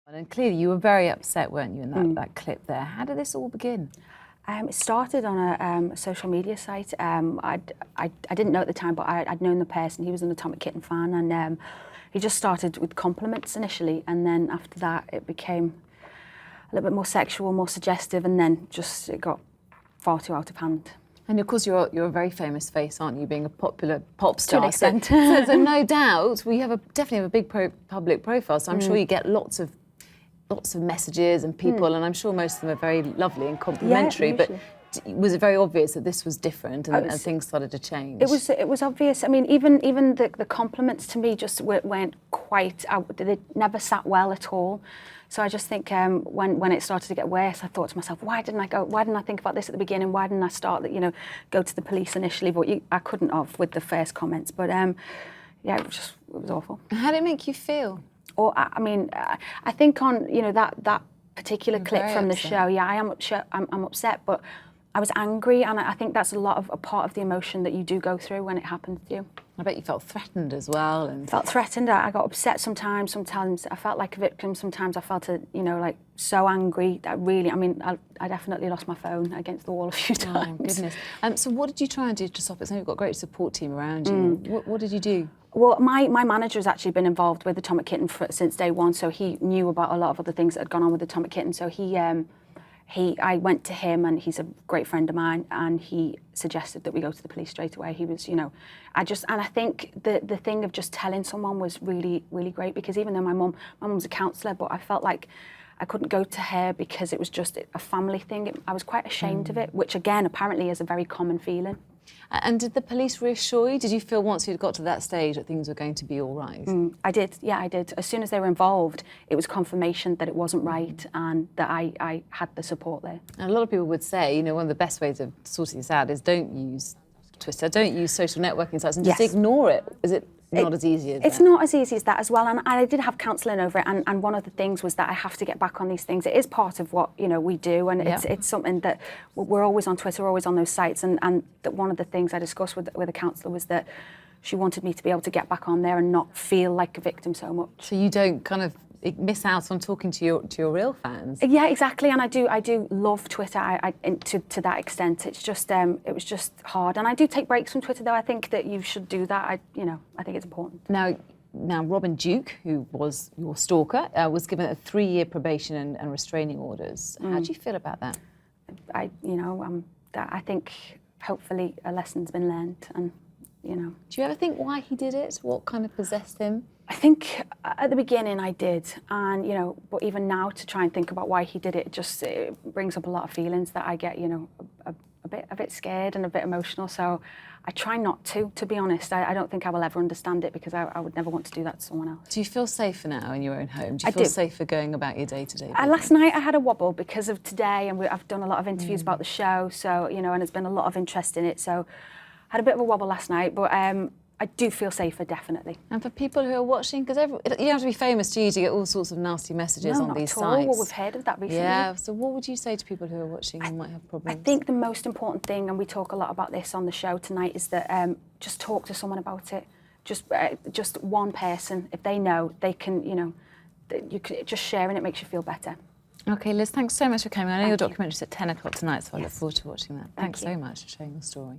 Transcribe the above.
And clearly you were very upset, weren't you, in that clip there. How did this all begin? It started on a social media site. I didn't know at the time, but I'd known the person. He was an Atomic Kitten fan, and he just started with compliments initially, and then after that it became a little bit more sexual, more suggestive, and then just it got far too out of hand. And of course you're a very famous face, aren't you, being a popular pop star? To an extent. So no doubt, we definitely have a big public profile, so I'm sure you get lots of messages and people, and I'm sure most of them are very lovely and complimentary, but was it very obvious that this was different and things started to change? It was obvious. I mean, even the compliments to me just weren't quite out. They never sat well at all. So I just think when it started to get worse, I thought to myself, why didn't I think about this at the beginning? Why didn't I start, go to the police initially? But I couldn't have with the first comments. But yeah, it was awful. How did it make you feel? Or I mean, I think on that particular clip from the show, yeah, I'm upset, but I was angry, and I think that's a part of the emotion that you do go through when it happens to you. I bet you felt threatened as well. And felt threatened. I got upset sometimes. Sometimes I felt like a victim. Sometimes I felt, like so angry that I definitely lost my phone against the wall a few times. Oh, goodness. So what did you try and do to stop it? So you've got a great support team around you. What did you do? Well, my manager has actually been involved with Atomic Kitten since day one, so he knew about a lot of other things that had gone on with Atomic Kitten. So I went to him, and he's a great friend of mine, and he suggested that we go to the police straight away. He was, I think the thing of just telling someone was really, really great, because even though my mum's a counsellor, but I felt like I couldn't go to her because it was just a family thing. I was quite ashamed of it, which again, apparently is a very common feeling. And did the police reassure you? Did you feel once you'd got to that stage that things were going to be all right? I did, yeah, I did. As soon as they were involved, it was confirmation that it wasn't right and that I had the support there. And a lot of people would say, one of the best ways of sorting this out is don't use Twitter, don't use social networking sites, and just ignore it. Is it not as easy as that? It's not as easy as that as well, and I did have counselling over it, and one of the things was that I have to get back on these things. It is part of what we do, and it's something that we're always on Twitter, always on those sites, and that one of the things I discussed with a counsellor was that she wanted me to be able to get back on there and not feel like a victim so much. So you don't kind of miss out on talking to your real fans. Yeah, exactly, and I do love Twitter. To that extent, it's just it was just hard, and I do take breaks from Twitter though. I think that you should do that. I think it's important. Now Robin Duke, who was your stalker, was given a 3-year probation and restraining orders. How do you feel about that? I think hopefully a lesson's been learned, and Do you ever think why he did it? What kind of possessed him? I think at the beginning I did, and but even now to try and think about why he did it, it brings up a lot of feelings that I get, a bit scared and a bit emotional. So I try not to be honest. I don't think I will ever understand it, because I would never want to do that to someone else. Do you feel safer now in your own home? Do you feel safer going about your day-to-day? Last night I had a wobble because of today, and I've done a lot of interviews about the show, so and there's been a lot of interest in it. So I had a bit of a wobble last night, but I do feel safer, definitely. And for people who are watching, because you don't have to be famous to get all sorts of nasty messages on these sites. Well, we've heard of that recently. Yeah, so what would you say to people who are watching who might have problems? I think the most important thing, and we talk a lot about this on the show tonight, is that just talk to someone about it. Just one person, if they know, they can, just sharing it makes you feel better. OK, Liz, thanks so much for coming. I know your documentary's at 10 o'clock tonight, so I look forward to watching that. Thanks so much for sharing your story.